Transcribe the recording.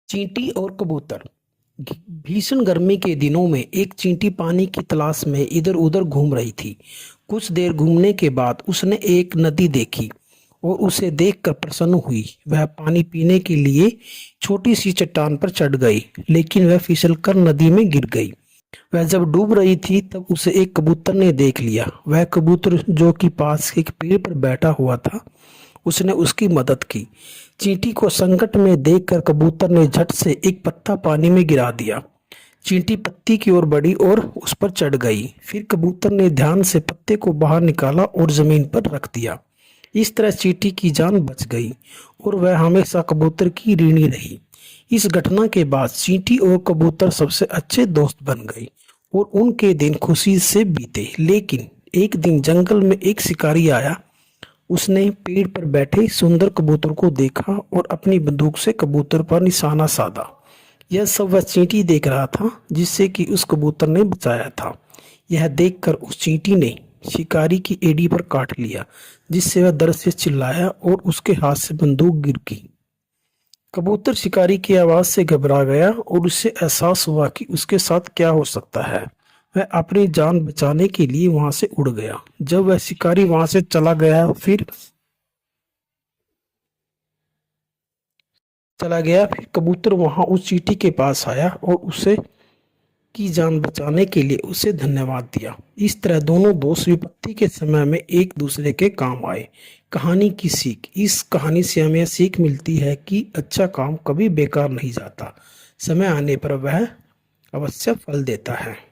चींटी और कबूतर। भीषण गर्मी के दिनों में एक चींटी पानी की तलाश में इधर उधर घूम रही थी। कुछ देर घूमने के बाद उसने एक नदी देखी और उसे देखकर प्रसन्न हुई। वह पानी पीने के लिए छोटी सी चट्टान पर चढ़ गई, लेकिन वह फिसलकर नदी में गिर गई। वह जब डूब रही थी तब उसे एक कबूतर ने देख लिया। वह कबूतर जो कि पास एक पेड़ पर बैठा हुआ था, उसने उसकी मदद की। चींटी को संकट में देखकर कबूतर ने झट से एक पत्ता पानी में गिरा दिया। चींटी पत्ती की ओर बढ़ी और उस पर चढ़ गई। फिर कबूतर ने ध्यान से पत्ते को बाहर निकाला और जमीन पर रख दिया। इस तरह चींटी की जान बच गई और वह हमेशा कबूतर की ऋणी रही। इस घटना के बाद चींटी और कबूतर सबसे अच्छे दोस्त बन गए और उनके दिन खुशी से बीते। लेकिन एक दिन जंगल में एक शिकारी आया। उसने पेड़ पर बैठे सुंदर कबूतर को देखा और अपनी बंदूक से कबूतर पर निशाना साधा। यह सब वह चींटी देख रहा था जिससे कि उस कबूतर ने बचाया था। यह देखकर उस चींटी ने शिकारी की एड़ी पर काट लिया, जिससे वह दर्द से चिल्लाया और उसके हाथ से बंदूक गिर गई। कबूतर शिकारी की आवाज से घबरा गया और उसे एहसास हुआ कि उसके साथ क्या हो सकता है। वह अपनी जान बचाने के लिए वहां से उड़ गया। जब वह शिकारी वहां से चला गया, फिर कबूतर वहां उस चींटी के पास आया और उसे की जान बचाने के लिए उसे धन्यवाद दिया। इस तरह दोनों दोस्त विपत्ति के समय में एक दूसरे के काम आए। कहानी की सीख। इस कहानी से हमें सीख मिलती है कि अच्छा काम कभी बेकार नहीं जाता। समय आने पर वह अवश्य फल देता है।